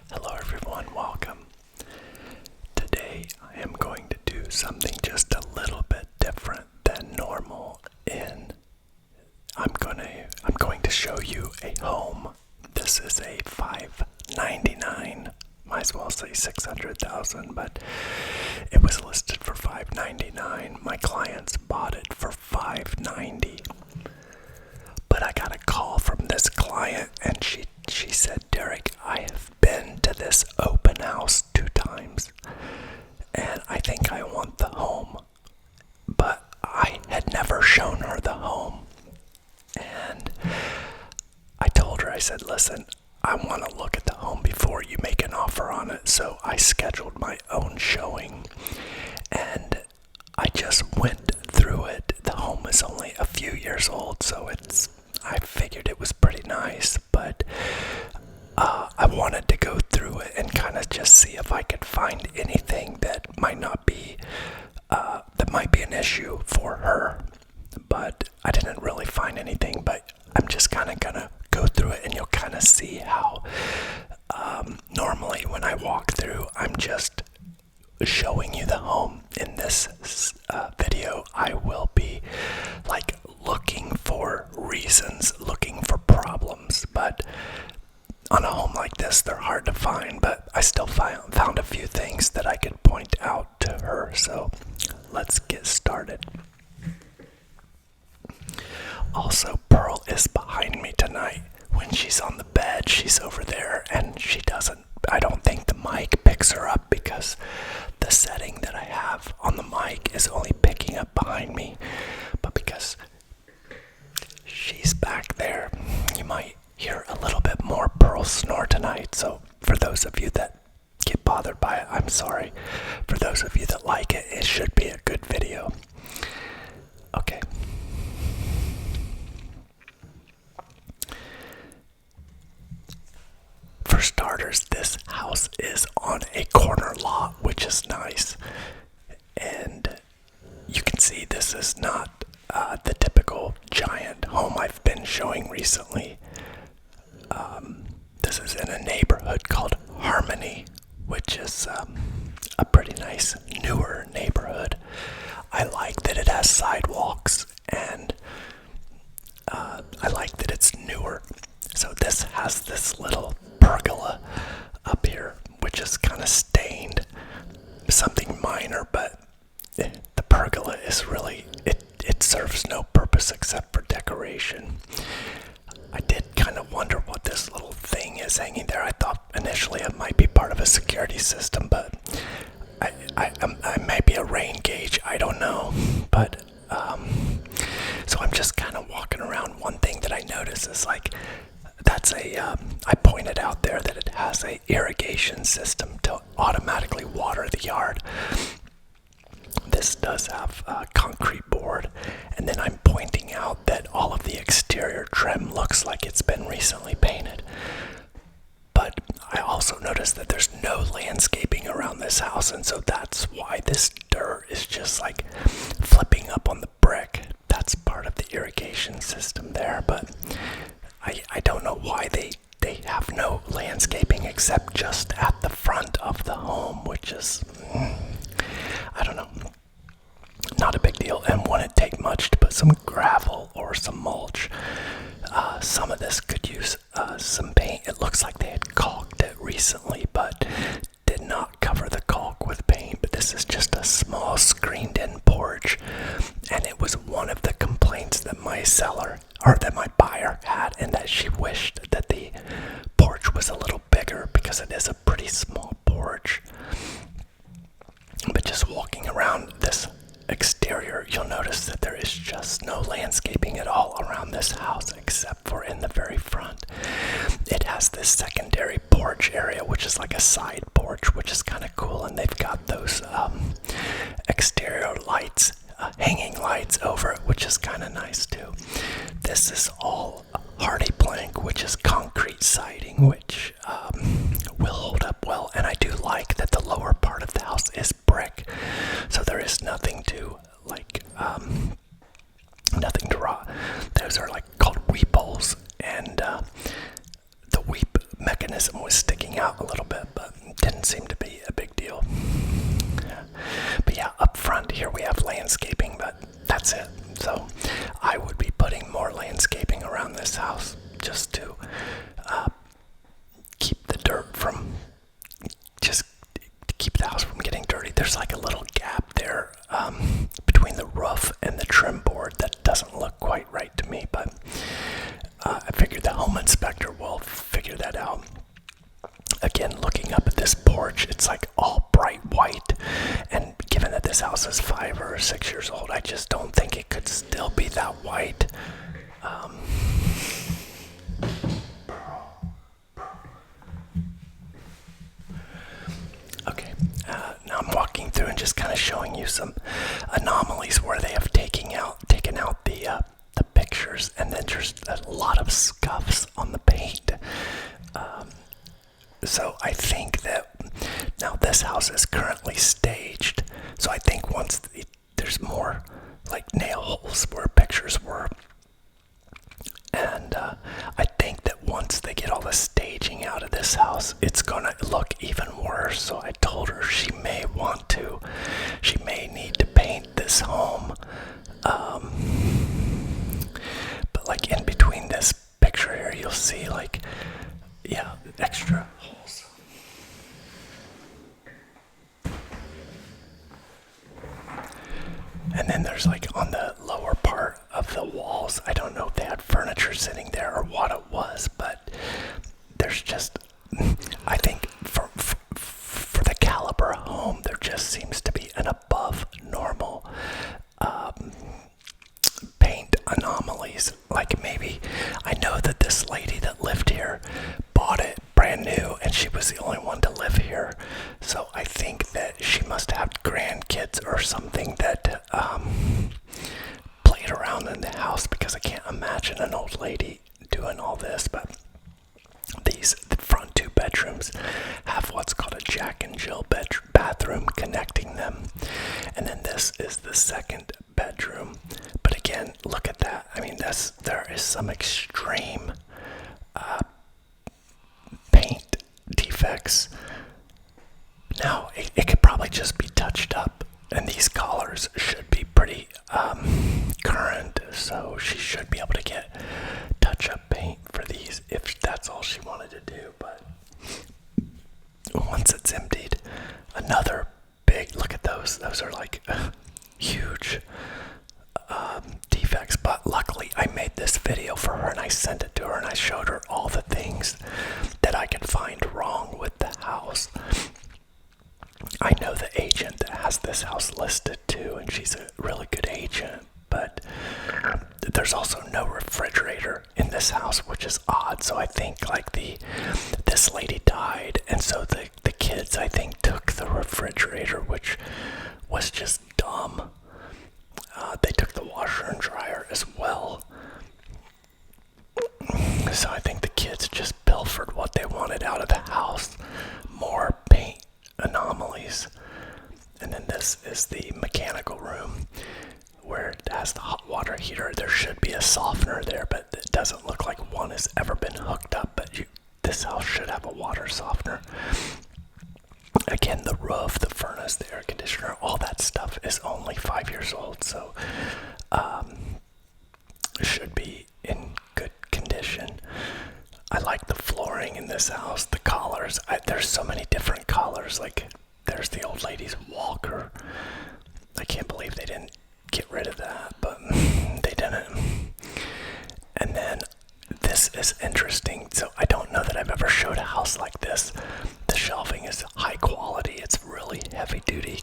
Hello everyone, welcome. Today I am going to do something just a little bit different than normal I'm going to show you a home. This is a 599, might as well say 600,000, but it was listed for 599. My clients bought it for 590. But I got a call from this client and she said, Derek, I have been to this open house 2 times and I think I want the home. But I had never shown her the home. And I told her, I said, listen, I want to look at the home before you make an offer on it. So I scheduled my own showing and I just went through it. The home is only a few years old, so I figured it was pretty nice, but I wanted to go through it and kind of just see if I could find anything that might be an issue for her. But I didn't really find anything, but I'm just kind of gonna go through it and you'll kind of see how normally when I walk through, I'm just showing you the home. In this video, I will be like looking for reasons, looking for problems, but on a home like this, they're hard to find, but I still found a few things that I could point out to her, so let's get started. Also, Pearl is behind me tonight. When she's on the bed, she's over there, and I don't think the mic picks her up because the setting that I have on the mic is only picking up behind me, but because she's back there, you might hear a little bit more Pearl snore tonight. So for those of you that get bothered by it, I'm sorry. For those of you that like it, it should be a good video. Okay. For starters, this house is on a corner lot, which is nice. And you can see this is not the typical giant home I've been showing recently. This is in a neighborhood called Harmony, which is a pretty nice, newer neighborhood. I like that it has sidewalks, and I like that it's newer. So this has this little pergola up here, which is kind of stained, something minor, but the pergola is really, it serves no purpose except for decoration. I did kind of wonder what this little thing is hanging there. I thought initially it might be part of a security system, but I may be a rain gauge, I don't know. But so I'm just kind of walking around. One thing that I noticed is like I pointed out there that it has a irrigation system to automatically water the yard. This does have a concrete board, and then I'm pointing out that all of the exterior trim looks like it's been recently painted. But I also noticed that there's no landscaping around this house, and so that's why this dirt is just like flipping up on the brick. That's part of the irrigation system there, but I don't know why they have no landscaping except just at the front of the home, which is, I don't know, not a big deal, and wouldn't take much to put some gravel or some mulch. Some of this could use some paint. It looks like they had caulked it recently, but did not cover the caulk with paint. But this is just a small screened-in porch, and it was one of the complaints that my buyer had, and that she wished that the porch was a little bigger because it is a pretty small porch. But just walking around this exterior, you'll notice that there is just no landscaping at all around this house except for in the very front. It has this secondary porch area, which is like a side porch, which is kind of cool, and they've got those exterior lights, hanging lights over it, which is kind of nice too. This is all hardy plank, which is concrete siding, which will hold up well, and I do like that the lower part of the house is brick, so there is nothing to rot. Those are like called weep holes, and the weep mechanism was sticking out a little bit. didn't seem to be a big deal. But yeah, up front here we have landscaping, but that's it. So I would be putting more landscaping around this house just to keep the dirt from, just keep the house from getting dirty. There's like a little gap there between the roof and the trim board that doesn't look quite right to me, but I figured the home inspector will figure that out. Again, looking up at this porch, it's like all bright white, and given that this house is 5 or 6 years old, I just don't think it could still be that white. Okay, now I'm walking through and just kind of showing you some anomalies where they have taken out the pictures, and then just a lot of scuffs on the paint. So I think that now this house is currently staged. So I think once there's more like nail holes where pictures were. And I think that once they get all the staging out of this house, it's gonna look even worse. So I told her she may need to paint this home. But like in between this picture here, you'll see like, yeah, extra holes. And then there's like on the lower part of the walls, I don't know if they had furniture sitting there or what it was, but there's just, I think for the caliber of home, there just seems to be an above normal paint anomalies. Like maybe, I know that this lady that lived here bought it brand new and she was the only one to live here, so I think that she must have grandkids or something that played around in the house, because I can't imagine an old lady doing all this. But the front 2 bedrooms have what's called a Jack and Jill bathroom connecting them, and then this is the 2nd bedroom. But again, look at that. I mean, there is some extreme paint defects. Now, it could probably just be touched up, and these collars should be pretty current, so she should be able to get touch-up paint for these if that's all she wanted to do. But once it's emptied, another big, look at those are like huge defects. But luckily I made this video for her and I sent it to her and I showed her all the things that I could find wrong with the house. I know the agent that has this house listed too, and she's a really good agent, but there's also no refrigerator in this house, which is odd. So I think like this lady died, and so the kids, I think, took the refrigerator, which was just dumb. They took the washer and dryer as well. So I think the kids just pilfered what they wanted out of the house. More paint anomalies. And then this is the mechanical room where it has the hot water heater. There should be a softener there, but it doesn't look like one has ever been hooked up. But this house should have a water softener. Again, the roof, the furnace, the air conditioner, all that stuff is only 5 years old, so should be in good condition. I like the flooring in this house, the collars. There's so many different collars. Like, there's the old lady's walker. I can't believe they didn't get rid of that, but they didn't. And then this is interesting. So I don't know that I've ever showed a house like this. The shelving is high quality. It's really heavy duty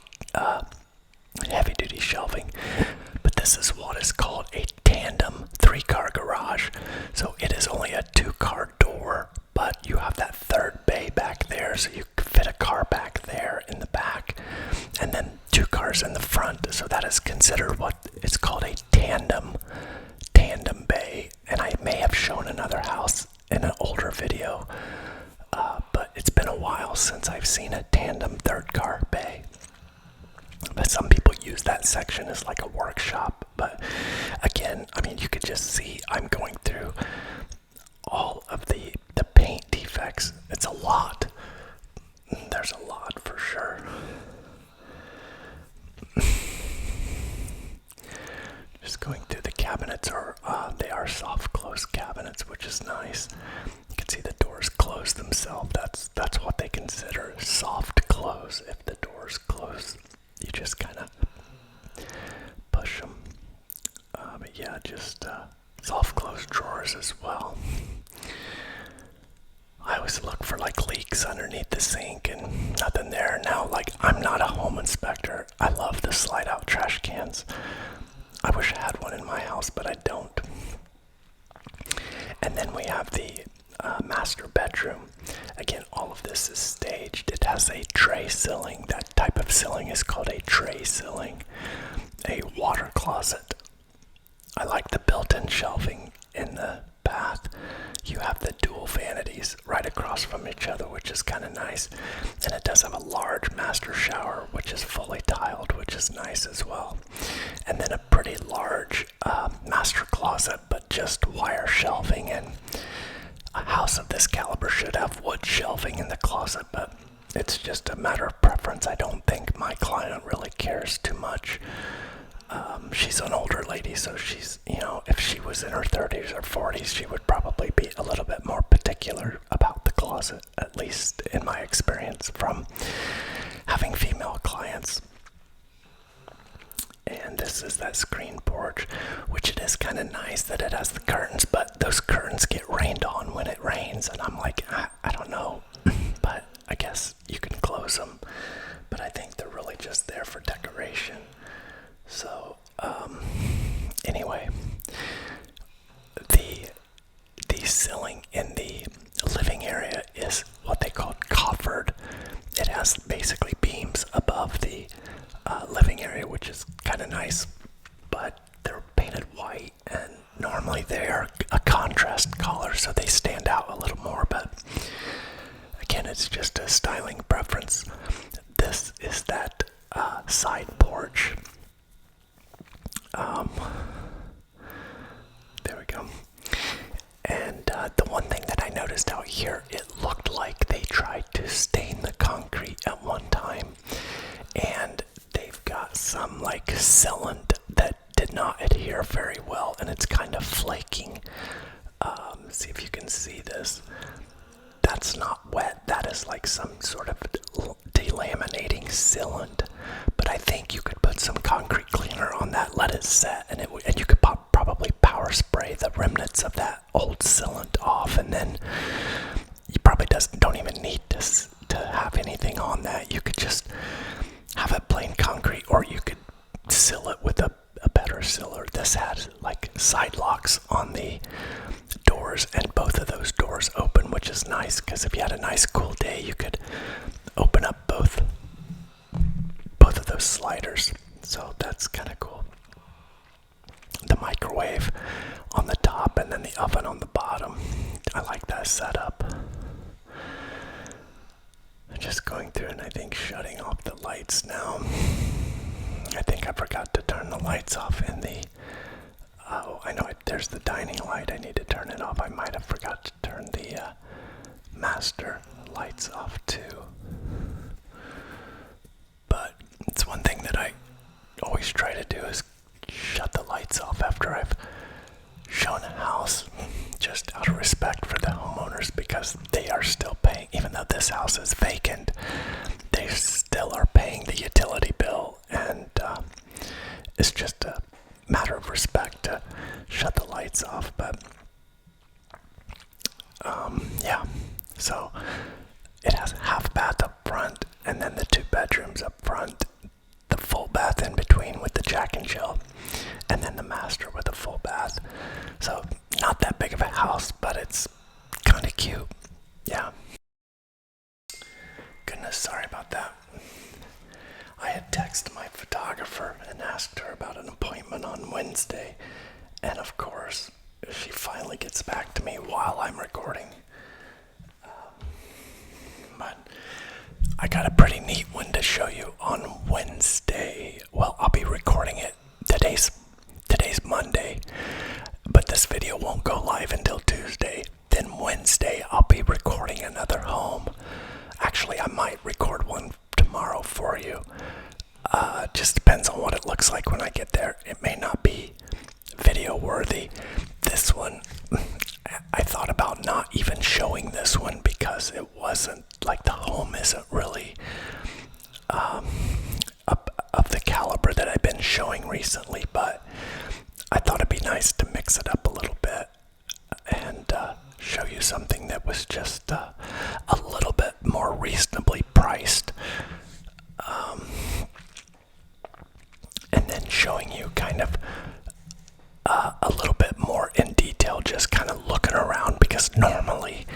shelving. But this is what is called a tandem 3-car garage. So it is only a 2-car door, but you have that 3rd bay back there, so you can fit a car back there in the back, and then 2 cars in the front. So that is considered what is called a tandem bay. And I may have shown another house in an older video, but it's been a while since I've seen a tandem 3rd-car bay. But some people use that section as like a workshop. But again, I mean, you could just see I'm going through all of the paint defects. It's a lot. There's a Just going through the cabinets, they are soft close cabinets, which is nice. You can see the doors close themselves. That's what they consider soft close. If the doors close, you just kind of push them. But yeah, just soft close drawers as well. I always look for like leaks underneath the sink and nothing there. Now, like, I'm not a home inspector. I love the slide out trash cans. I wish I had one in my house, but I don't. And then we have the master bedroom. Again, all of this is staged. It has a tray ceiling. That type of ceiling is called a tray ceiling. A water closet. I like the built-in shelving in the bath. You have the dual vanities right across from each other, which is kind of nice. And it does have a large master shower, which is fully tiled, which is nice as well. And then a pretty large master closet, but just wire shelving. And a house of this caliber should have wood shelving in the closet, but it's just a matter of preference. I don't think my client really cares too much. She's an older lady, so she's, if she was in her 30s or 40s, she would probably be a little bit more particular about the closet, at least in my experience from having female clients. And this is that screen porch, which it is kind of nice that it has the curtains, but those curtains get rained on when it rains, and I'm like, I don't know, but I guess you can close them, but I think they're really just there for decoration. So, anyway, the ceiling in the living area is what they call coffered. It has basically beams above the living area, which is kind of nice, but they're painted white, and normally they are a contrast color, so they stand out a little more, but again, it's just a styling preference. This is that side porch. There we go. And the one thing that I noticed out here, it looked like they tried to stain the concrete at one time, and they've got some like sealant that did not adhere very well, and it's kind of flaking. See if you can see this. That's not wet. That is like some sort of delaminating sealant. But I think you could put some concrete cleaner on that, let it set, and you could probably power spray the remnants of that old sealant off, and then you probably don't even need to have anything on that. You could just have it plain concrete, or you could seal it with a better sealer. This had like side locks on the doors, and both of those doors open, which is nice because if you had a nice cool day, you could open up both of those sliders. So that's kind of cool. The microwave on the top and then the oven on the bottom. I like that setup. I'm just going through and I think shutting off the lights now. I think I forgot to turn the lights off in the I know there's the dining light. I need to turn it off. I might have forgot to turn the master lights off too. But it's one thing that I always try to do is shut the lights off after I've shown a house, just out of respect for the homeowners, because they are still paying, even though this house is vacant, they still are paying the utility bill, and it's just a matter of respect to shut the lights off. But yeah, so it has a half bath up front and then the 2 bedrooms up front, the full bath in between with the Jack and Jill, and then the master with a full bath. So not that big of a house, but it's kind of cute. Yeah. Goodness, sorry about that. I had texted my photographer and asked her about an appointment on Wednesday, and of course, she finally gets back to me while I'm recording. But I got a pretty neat one to show you on Wednesday. Well, I'll be recording it. Today's Monday, but this video won't go live until Tuesday. Then Wednesday, I'll be recording another home. Actually, I might record one tomorrow for you. Just depends on what it looks like when I get there. It may not be this one, I thought about not even showing this one because it wasn't like the home isn't really of the caliber that I've been showing recently, but I thought it'd be nice to mix it up a little bit and show you something that was just a little bit more reasonably priced, and then showing you kind of a little bit more in detail, just kind of looking around, because normally,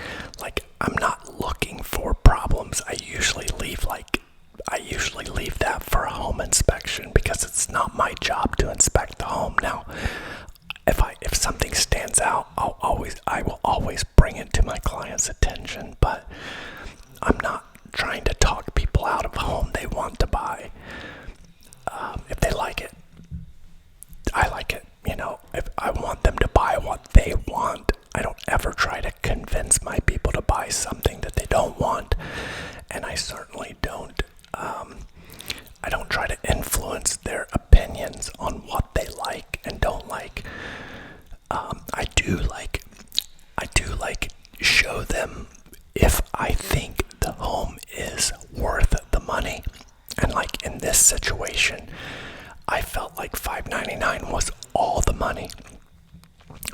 like, I'm not looking for problems. I usually leave that for a home inspection because it's not my job to inspect the home. Now, if something stands out, I will always bring it to my client's attention, but I'm not trying to talk people out of a home they want to buy. If they like it, I like it. If I want them to buy what they want, I don't ever try to convince my people to buy something that they don't want, and I certainly don't. I don't try to influence their opinions on what they like and don't like. I do like show them if I think the home is worth the money, and like in this situation, I felt like $599 was all the money.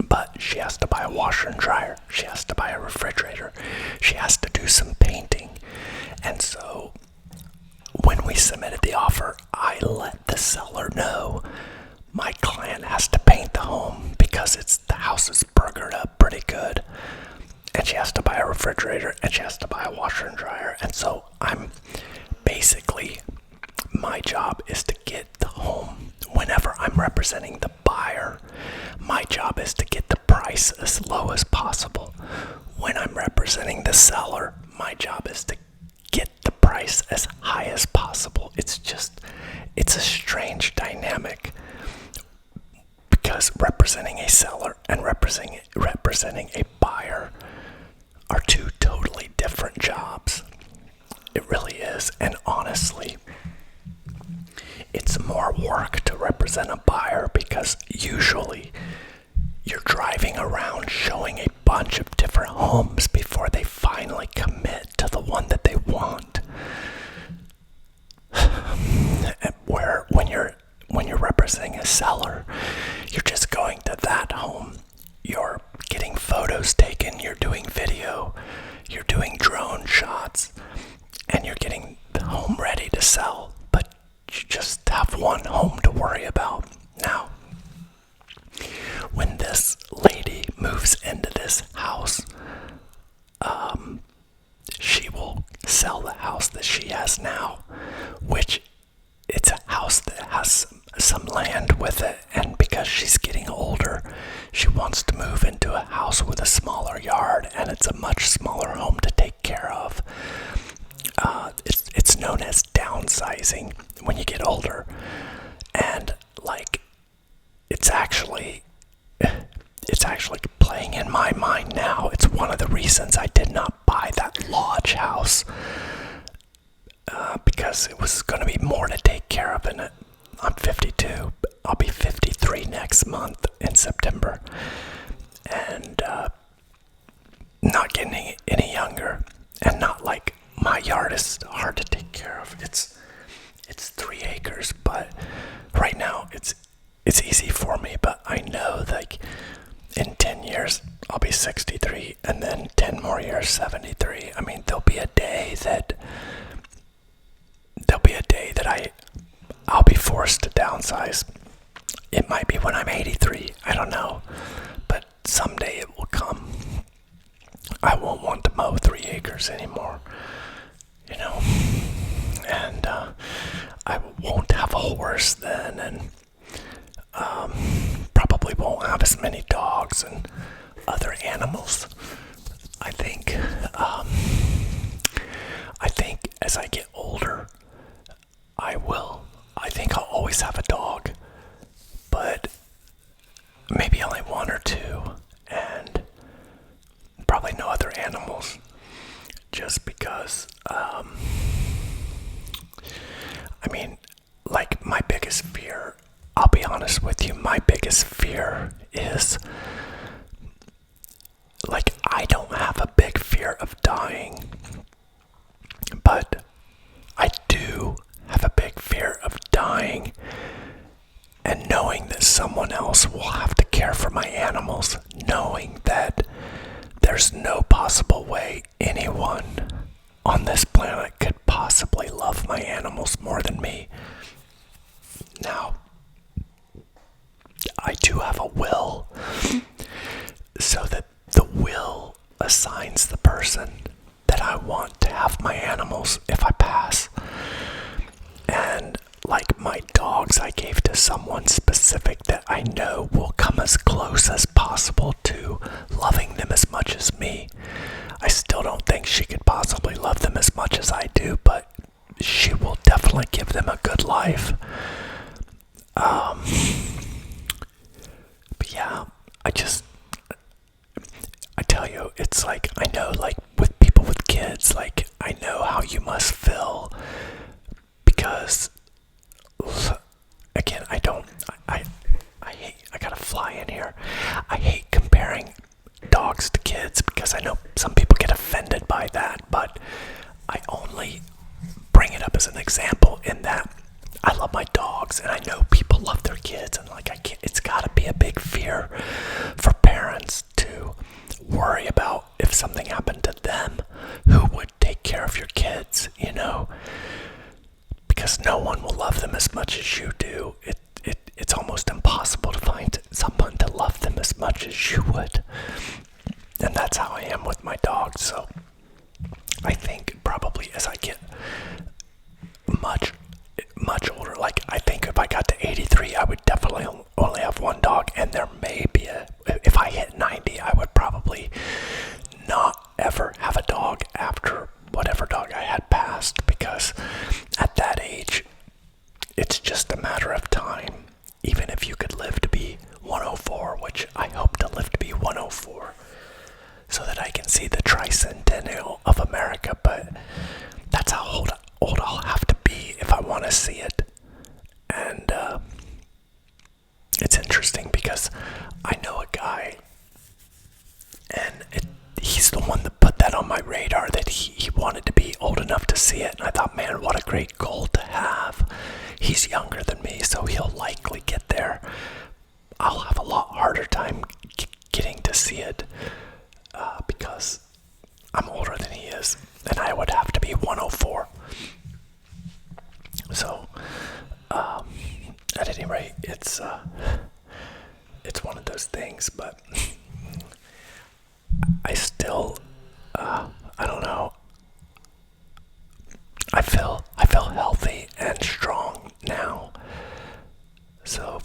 But she has to buy a washer and dryer. She has to buy a refrigerator. She has to do some painting. And so when we submitted the offer, I let the seller know my client has to paint the home because the house is burgered up pretty good. And she has to buy a refrigerator and she has to buy a washer and dryer. And so my job is to get the home. Whenever I'm representing the buyer, my job is to get the price as low as possible. When I'm representing the seller, my job is to get the price as high as possible. It's a strange dynamic, because representing a seller and representing a buyer are two totally different jobs. It really is. And honestly, it's more work to represent a buyer because usually you're driving around showing a bunch of different homes before they finally commit to the one that they want. Where when you're representing a seller, you're just going to that home. You're getting photos taken, you're doing video, you're doing drone shots, and you're getting the home ready to sell. But you just have one home to worry about. Now, when this lady moves into this house, she will sell the house that she has now, which it's a house that has some land with it, and because she's getting older, she wants to move into a house with a smaller yard, and it's a much smaller home to take care of. It's known as downsizing when you get older, and like it's actually playing in my mind now. It's one of the reasons I did not buy that lodge house, because it was going to be more to take care of in it. I'm 52. I'll be 53 next month in September, and not getting any younger, and not like my yard is hard to take care of. It's 3 acres, but right now it's easy for me. But I know like in 10 years I'll be 63, and then 10 more years 73. I mean, there'll be a day that I'll be forced to downsize. It might be when I'm 83, I don't know, but someday it will come. I won't want to mow 3 acres anymore, and I won't have a horse then, and probably won't have as many dogs and other animals. I think as I get older, I think I'll always have a dog, but maybe only 1 or 2, and probably no other animals, just because, I mean, like my biggest fear, I'll be be honest with you, my biggest fear is, like, I don't have a big fear of dying, but I do have a big fear of dying and knowing that someone else will have to care for my animals, knowing that there's no possible way anyone on this planet could possibly love my animals more than me. Now, I do have a will, so that the will assigns the person that I want to have my animals if I pass. And like my dogs, I gave to someone specific that I know will come as close as possible to loving them as much as me. I still don't think she could possibly love them as much as I do, but she will definitely give them a good life. But yeah, I tell you, it's like, I know, like, with people with kids, like, I know how you must feel, because, again, I hate, I gotta fly in here, I hate comparing dogs to kids, because I know some people get offended by that, but I only bring it up as an example in that I love my dogs, and I know people love their kids, and like, it's gotta be a big fear for parents to worry about if something happened to them, who would take care of your kids, you know? Because no one will love them as much as you do. It's almost impossible to find someone to love them as much as you would. And that's how I am with my dogs. So I think probably as I get much older, like, I think if I got to 83, I would definitely only have one dog, and there may be if I hit 90, I would probably not ever have a dog after whatever dog I had passed, because at that age, it's just a matter of time. Even if you could live to be 104, which I hope to live to be 104, so that I can see the tricentennial of America, but that's how old I'll have to be if I want to see it. And it's interesting because I know a guy, and he's the one that put that on my radar, that he wanted to be old enough to see it. And I thought, man, what a great goal to have. He's younger than me, so he'll likely get there. I'll have a lot harder time getting to see it because I'm older than he is, and I would have to be 104. So, at any rate, it's one of those things, but I still, I don't know. I feel healthy and strong now. So,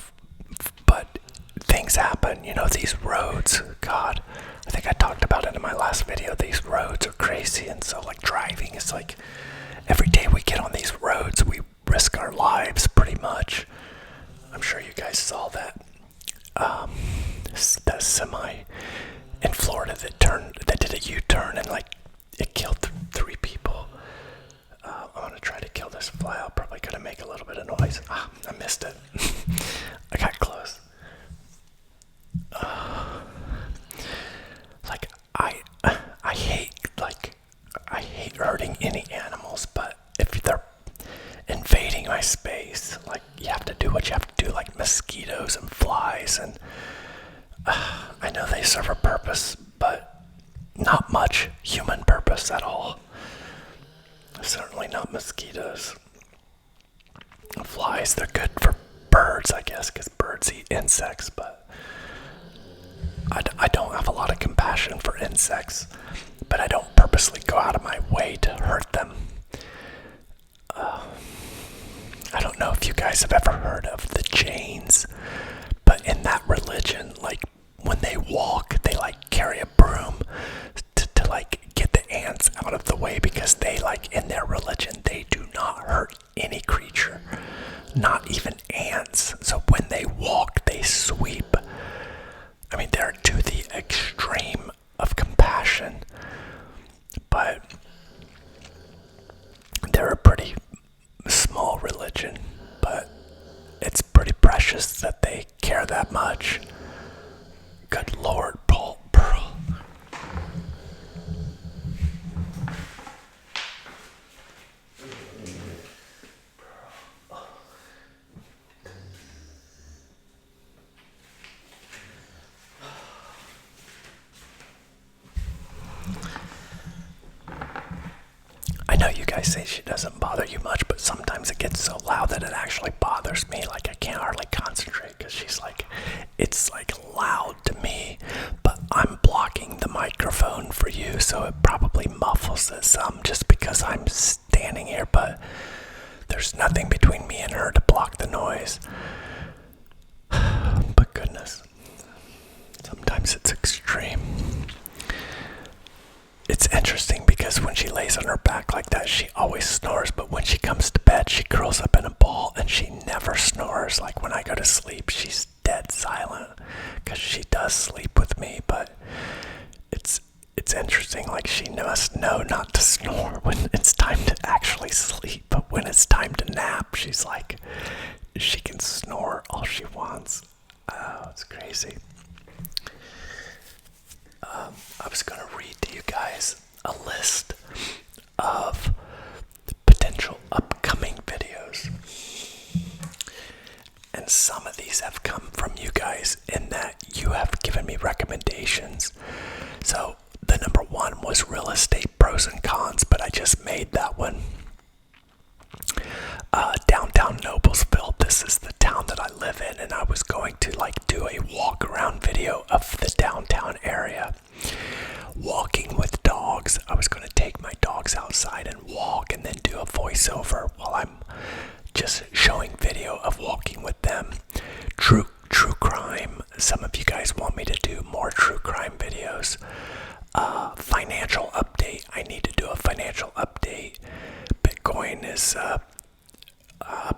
but things happen, you know, these roads, God, I think I talked about it in my last video. These roads are crazy, and so, like, driving is like, every day we get on these roads, we risk our lives pretty much. I'm sure you guys saw that. That semi in Florida that did a U-turn, and like, it killed 3 people. I'm gonna try to kill this fly. I'm probably gonna make a little bit of noise. I missed it. I got close. Like, I hate hurting any animals, but if they're invading my space, like, you have to do what you have to do, like mosquitoes and flies, and I know they serve a purpose, but not much human purpose at all. Certainly not mosquitoes. Flies, they're good for birds, I guess, because birds eat insects, but I don't have a lot of compassion for insects, but I don't purposely go out of my way to hurt them. I don't know if you guys have ever heard of the Jains, but in that religion, like, when they walk, they like carry a broom to like get the ants out of the way, because they, like, in their religion, they do not hurt any creature, not even ants. So when they walk, they sweep. I mean, they're to the extreme of compassion, but they're a pretty small religion, but it's pretty precious that guys say she doesn't bother you much, but sometimes it gets so loud that it actually bothers me. Like I can't hardly concentrate because she's like, it's like loud to me, but I'm blocking the microphone for you, so it probably muffles it some just because I'm standing here, but there's nothing between me and her to block the noise. But goodness, sometimes it's extreme. It's interesting because when she lays on her back like that, she always snores, but when she comes to bed, she curls up in a ball and she never snores. Like when I go to sleep, she's dead silent because she does sleep with me, but it's interesting. Like she must know not to snore when it's time to actually sleep, but when it's time to nap, she's like, she can snore all she wants. Oh, it's crazy. I was going to read to you guys a list of potential upcoming videos. And some of these have come from you guys in that you have given me recommendations. So the number one was real estate pros and cons, but I just made that one. Downtown Noblesville, this is the town that I live in, and I was going to do a walk around video of the downtown area. Walking with dogs. I was going to take my dogs outside and walk and then do a voiceover while I'm just showing video of walking with them. True crime. Some of you guys want me to do more true crime videos. Financial update. I need to do a financial update. Bitcoin is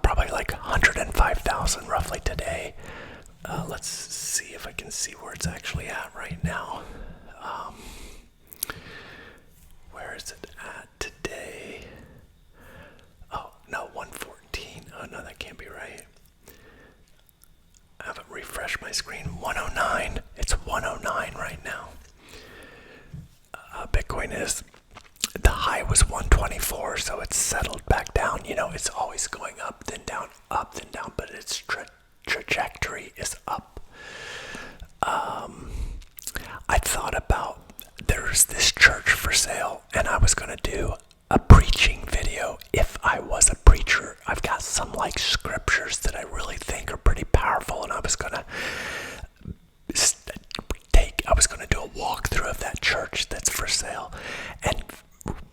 probably like 105,000 roughly today. Let's see if I can see where it's actually at right now. Where is it at today? Oh, no, 114. Oh, no, that can't be right. I haven't refreshed my screen. 109. It's 109 right now. Bitcoin is, the high was 124, so it's settled back down. You know, it's always going up, then down, but its trajectory is up. I thought about, there's this church for sale, and I was going to do a preaching video if I was a preacher. I've got some scriptures that I really think are pretty powerful, and I was going to do a walkthrough of that church that's for sale and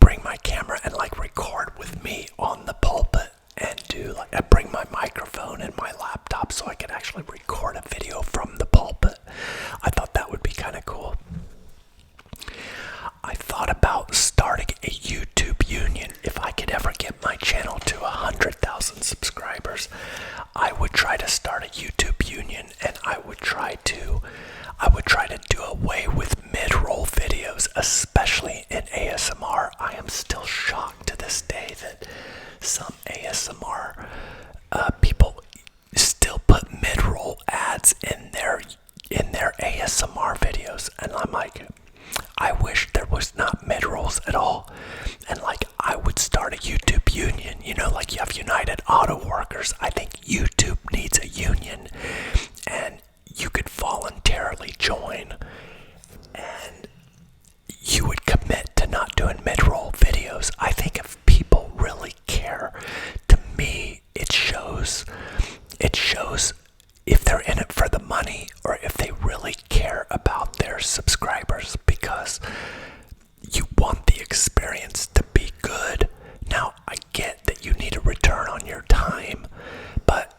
bring my camera and record with me on the pulpit and do I bring my microphone and my laptop so I could actually record a video from the pulpit. I thought that would be kind of cool. I thought about starting a YouTube union. If I could ever get my channel to 100,000 subscribers, I would try to start a YouTube union, and I would try to do away with mid-roll videos, especially in ASMR. I am still shocked to this day that some ASMR people still put mid-roll ads in their ASMR videos, and I'm like, I wish there was not mid-rolls at all. And I would start a YouTube union, you have United Auto Workers. I think YouTube needs a union, and you could voluntarily join, and you would commit to not doing mid-roll videos. I think if people really care, to me, it shows if they're in it for the money or if they really care about their subscribers, because you want the experience to be good. Now, I get that you need a return on your time, but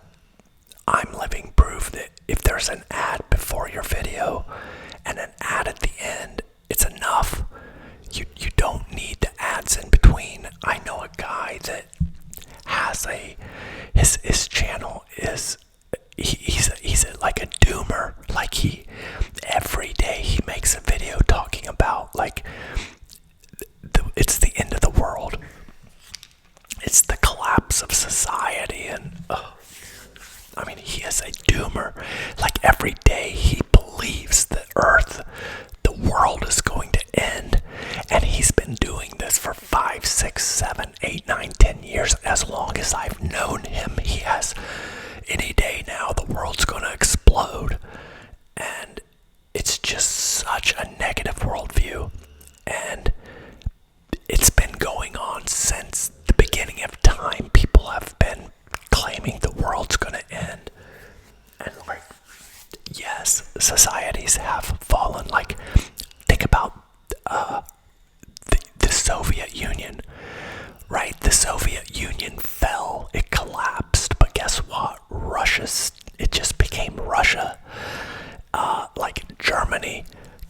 I'm living proof that if there's an ad before your video and an ad at the end, it's enough. You don't need the ads in between. I know a guy that has his channel is he's like a doomer. Every day he makes a video talking about it's the end of the world. It's the collapse of society, and he is a doomer. Every day he believes the earth, the world is going to end, and he's been doing this for 5, 6, 7, 8, 9, 10 years. As long as I've known him, he has, any day now, the world's going to explode, and it's just such a negative worldview, and it's been going on since societies have fallen. Like, think about the Soviet Union, right? The Soviet Union fell, it collapsed, but guess what? It just became Russia. Like Germany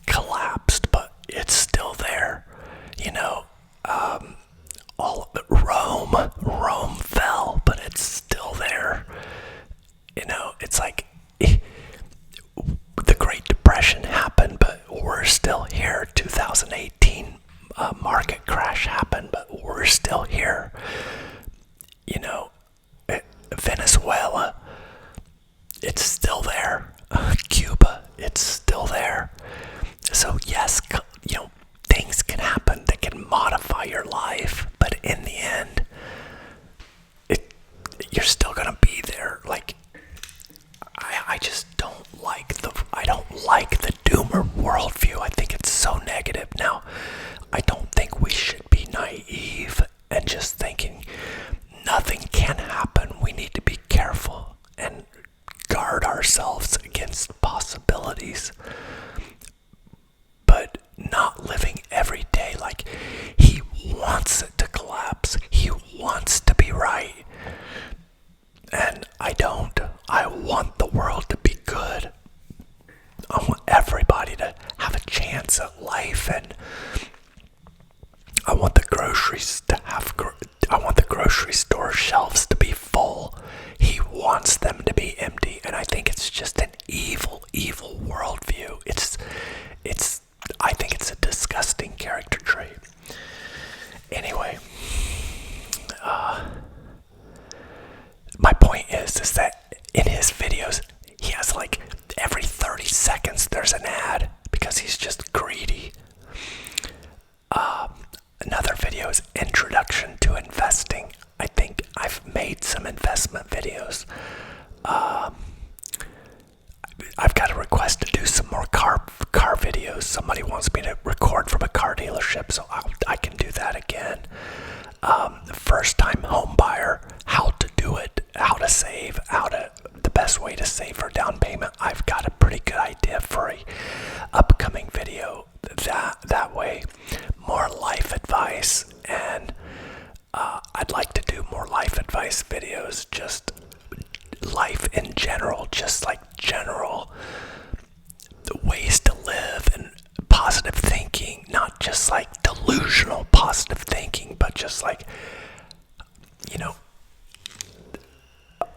collapsed, but it's still there. You know, all of it. Rome fell, but it's still there. You know, it's like the Great Depression happened, but we're still here. 2018 market crash happened, but we're still here. You know, Venezuela, it's still there. Cuba, it's still there. So yes, you know, things can happen that can modify your life, but in the end, you're still gonna be there. Like, I just don't like the doomer worldview. I think it's so negative. Now, I don't think we should be naive and just thinking nothing can happen. We need to be careful and guard ourselves against possibilities, but not living every day like he wants it to collapse. He wants to be right. And I don't. I want the world to be good. I want everybody to have a chance at life, and I want the groceries to have. I want the grocery store shelves to be full. He wants them to be empty, and I think it's just an evil worldview. I think it's a disgusting character trait. Anyway, my point is that in his videos, he has like every 30 seconds there's an ad because he's just greedy. Another video is Introduction to Investing. I think I've made some investment videos. I've got a request to do some more car videos. Somebody wants me to record from a car dealership, so I can do that again. First-time home buyer, how to do it, how to save, the best way to save for down payment. I've got a pretty good idea for a upcoming video that way. More life advice, and I'd like to do more life advice videos, just life in general, just like general ways to live and positive thinking, not just like delusional positive thinking, but just like, you know,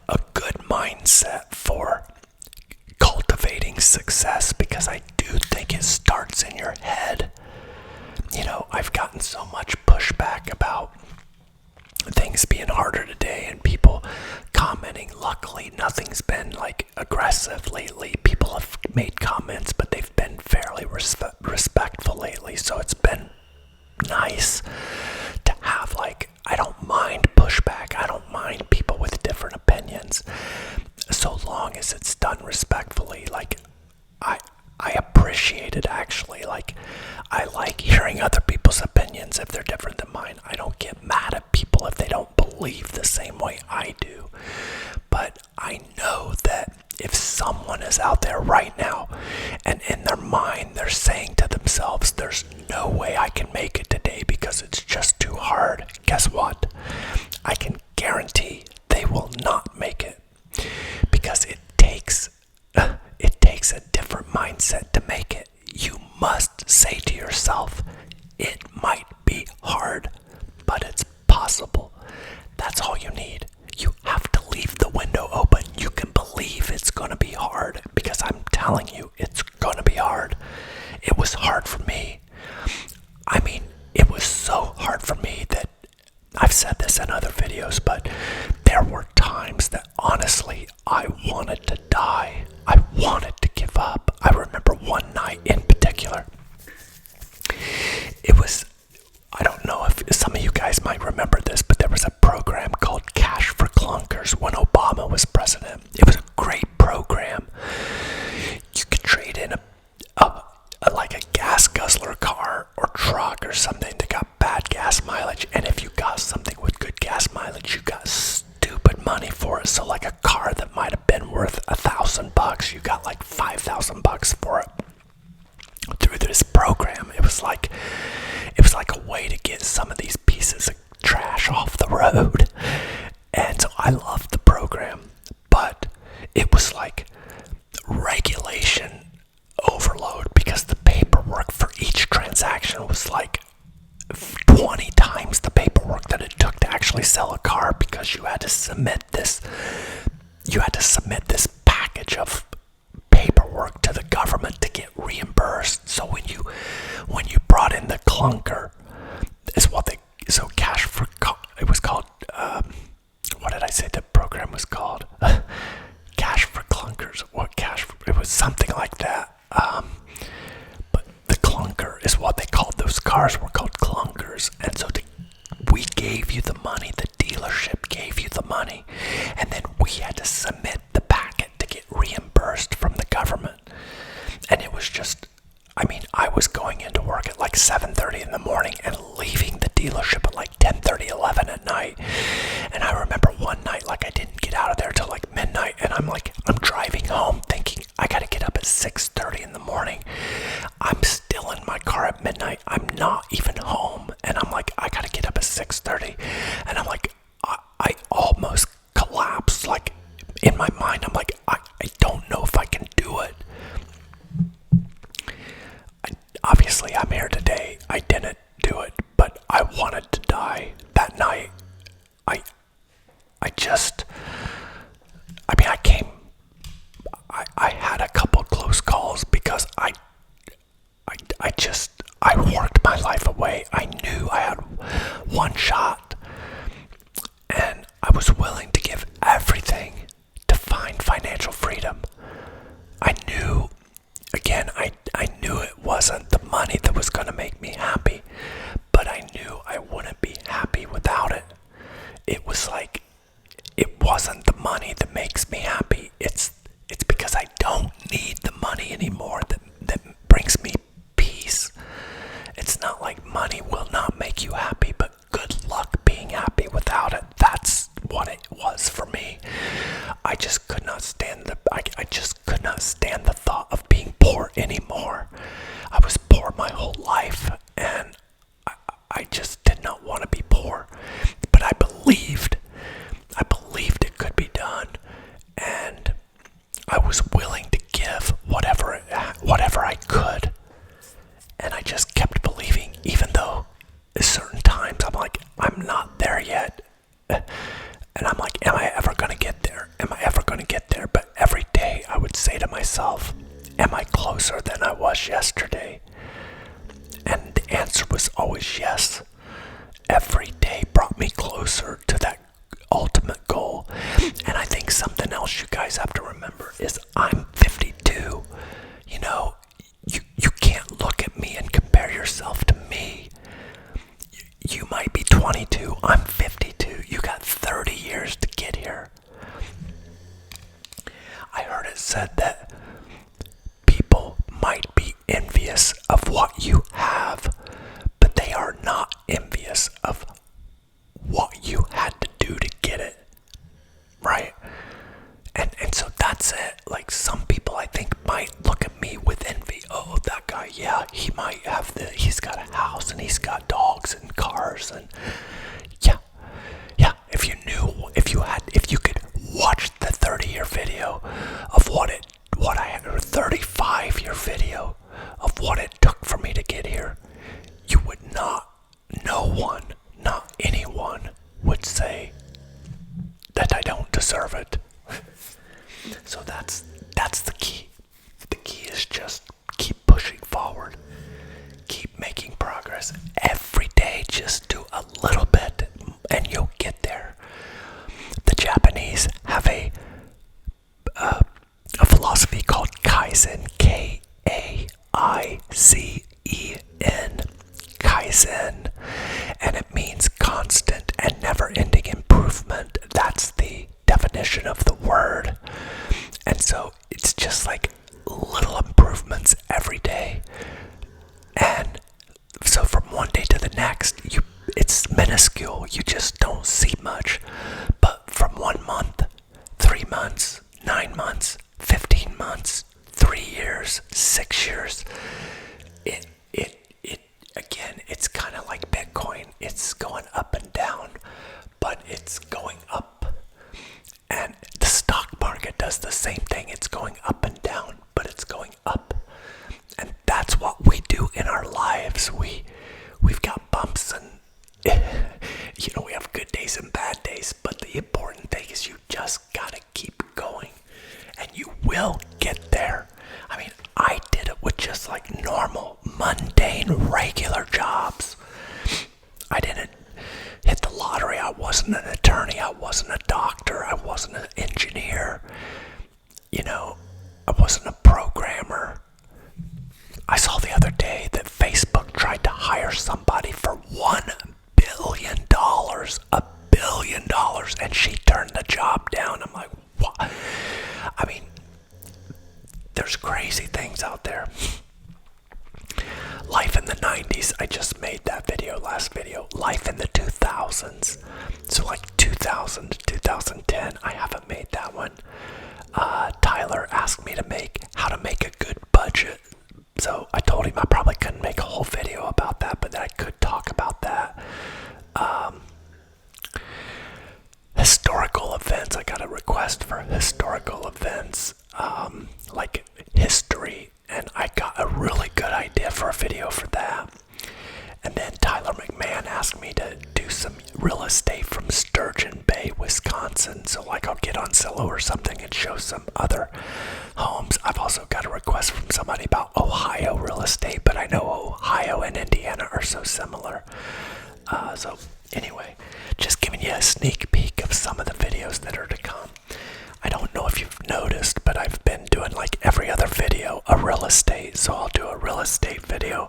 a good mindset for cultivating success, because I do think it starts in your head. You know, I've gotten so much pushback about things being harder today and people commenting. Luckily, nothing's been like aggressive lately. People have made comments, but they've been fairly respectful lately, so it's been nice to have, like, I don't mind pushback. I don't mind people with different opinions, so long as it's done respectfully. Like, I appreciate it, actually. Like, I like hearing other people's opinions if they're different than mine. I don't get mad at people if they don't believe the same way I do. But I know that if someone is out there right now and in their mind they're saying to themselves, there's no way I can make it today because it's just too hard, guess what? I can guarantee they will not make it, because it takes a different mindset to make it. You must say to yourself, it might be hard, but it's possible. That's all you need. You have to leave the window open. You can believe it's going to be hard, because I'm telling you, it's going to be hard. It was hard for me. I mean, it was so hard for me that I've said this in other videos, but there were times that honestly I wanted to die. I wanted to give up. I remember one night in particular. It was, I don't know if some of you guys might bucks for it through this program. It was like a way to get some of these pieces of trash off the road. And so I loved the program, but it was like regulation overload because the paperwork for each transaction was like 20 times the paperwork that it took to actually sell a car, because you had to submit this package of paperwork to the government to get reimbursed. So when you brought in the clunker, is what they so cash for it was called. What did I say the program was called? Cash for clunkers. What cash? It was something like that. But the clunker is what they called those cars. Were called clunkers, and so we gave you the money. The dealership gave you the money, and then we had to submit the packet to get reimbursed from the government. And it was just, I mean, I was going into work at like 7:30 in the morning and leaving the dealership at like 10:30, 11 at night. And I remember one night, like I didn't get out of there till like midnight, and I'm driving home thinking I gotta get up at 6:30 in the morning. I'm still in my car at midnight. I'm not even home, and I'm like, I gotta get up at 6:30, and I'm like, I almost collapsed. Like in my mind, I'm like, I don't know if I can do it. Obviously, I'm here today. I didn't do it, but I wanted to die that night. I had a couple close calls because I worked my life away. I knew I had one shot, and I was willing to give everything to find financial freedom. I knew, again, I knew it wasn't the money that was going to make me happy, but I knew I wouldn't be happy without it. It was like, it wasn't the money that makes me happy. It's because I don't need the money anymore that brings me peace. It's not like money will not make you happy, but good luck being happy without it. That's what it was for me. I just could not stand I just could not stand the thought of being poor anymore. I was poor my whole life, and I just did not want to be poor. But I believed it could be done, and I was willing to give whatever I could. And I just kept believing, even though at certain times I'm like, I'm not there yet. And I'm like, am I ever going to get there? Am I ever going to get there? But every day I would say to myself, am I closer than I was yesterday? And the answer was always yes. Every day brought me closer to that ultimate goal. And I think something else you guys have to remember is I'm 52. You know, you can't look at me and compare yourself to me. You might be 22, I'm 52. You got 30 years to get here. I heard it said that people might be envious of what you have, but they are not envious of what you had to do to get it, right? And so that's it. Like, some people I think might look at me with envy. Oh, that guy, yeah, he's got a house and he's got dogs and cars, and yeah. If you could watch the 30-year video of what I had, or 35-year video of what it took for me to get here, you would not, not anyone would say that I don't deserve it. So that's the key. The key is just keep pushing forward. Keep making progress. Every day, just do a little bit and you'll get there. The Japanese have a philosophy called Kaizen, K-A-I-Z-E-N, Kaizen, and it means constant and never-ending improvement. That's the definition of the word. And so it's just like little improvements every day. And so from one day to the next, it's minuscule. You just don't see much. But from 1 month, 3 months, 9 months, 15 months, 3 years, years, 6 years. It again, it's kind of like Bitcoin. It's going up and down, but it's going up. And the stock market does the same thing. It's going up and down, but it's going up. And that's what we do in our lives. We've got bumps and we have good days and bad days, but the important thing is you just gotta keep going and you will get there. I mean, I did it with just like normal, mundane, regular jobs. I didn't hit the lottery. I wasn't an attorney. I wasn't a doctor. I wasn't an engineer. I wasn't a programmer. I saw the other day that Facebook tried to hire somebody for $1 billion, $1 billion, and she turned the job down. I'm like, what? I mean, there's crazy things out there. Life in the 90s, I just made that last video. Life in the 2000s. So like 2000 to 2010, I haven't made that one. Tyler asked me to how to make a good budget. So I told him I probably couldn't make a whole video about that, but that I could talk about that. Historical events. I got a request for historical events, like history, and I got a really good idea for a video for that. And then Tyler McMahon asked me to do some real estate from Sturgeon Bay, Wisconsin. So like I'll get on Zillow or something and show some other homes. I've also got a request from somebody about Ohio real estate, but I know Ohio and Indiana are so similar. So anyway, just giving you a sneak peek of some of the videos that are to come. I don't know if you've noticed, but I've been doing like every other video a real estate. So I'll do a real estate video,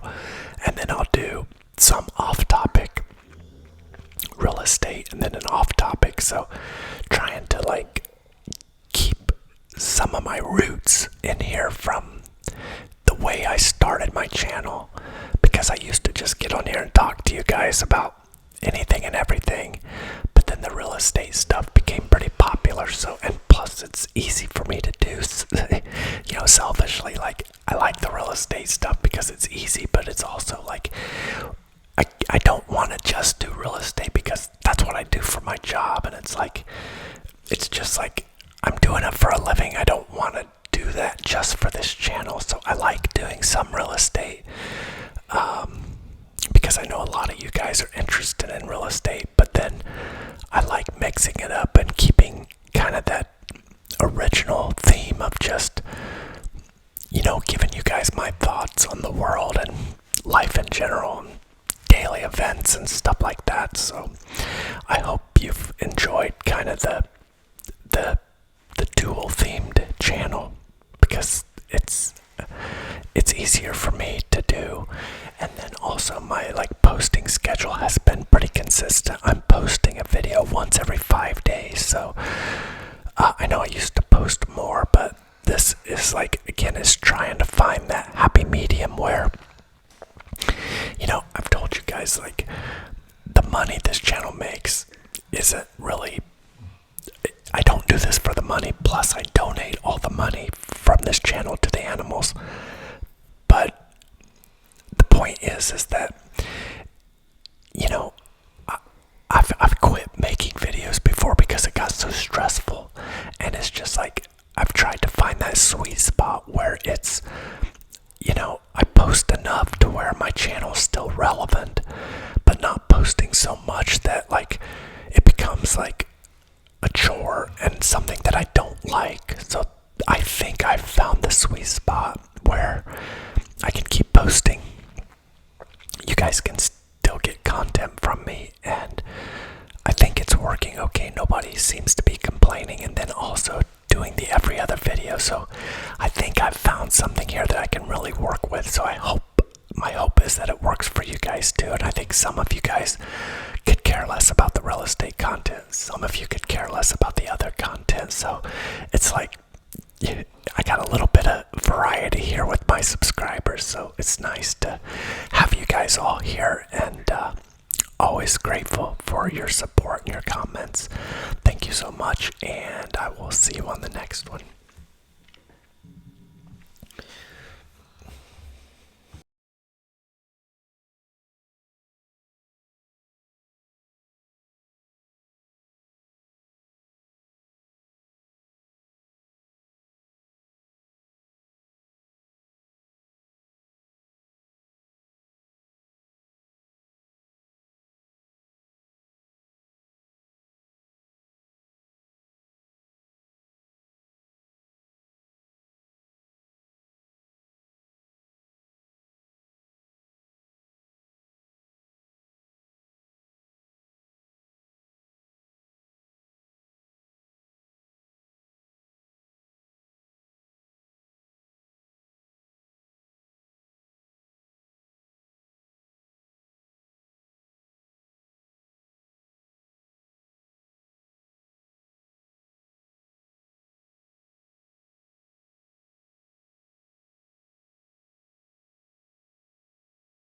and then I'll do some off-topic real estate, and then an off-topic. So trying to like keep some of my roots in here from the way I started my channel, because I used to just get on here and talk to you guys about anything and everything, but then the real estate stuff became pretty popular. So, and plus it's easy for me to do, selfishly, like I like the real estate stuff because it's easy, but it's also like I don't want to just do real estate because that's what I do for my job, and it's just like I'm doing it for a living. I don't want to do that just for this channel. So I like doing some real estate, because I know a lot of you guys are interested in real estate, but then I like mixing it up and keeping kind of that original theme of just, giving you guys my thoughts on the world and life in general and daily events and stuff like that. So I hope you've enjoyed kind of the dual themed channel, because it's easier for me to do. And then also my posting schedule has been pretty consistent. I'm posting a video once every 5 days. So I know I used to post more, but this is is trying to find that happy medium where, I've told you guys, the money this channel makes isn't really, I don't do this for the money, plus I donate all the money from this channel to the animals. But the point is that, I've quit making videos before because it got so stressful, and it's just I've tried to find that sweet spot where it's, I post enough to where my channel's still relevant, but not posting so much that it becomes a chore and something that I don't like. So I think I've found the sweet spot where I can keep posting. You guys can still get content from me, and I think it's working okay. Nobody seems to be complaining, and then also doing the every other video. So I think I've found something here that I can really work with. So my hope is that it works for you guys too. And I think some of you guys could care less about the real estate content. Some of you could care less about the other content. So it's I got a little bit of variety here with my subscribers. So it's nice to have you guys all here, and always grateful for your support and your comments. Thank you so much, and I will see you on the next one.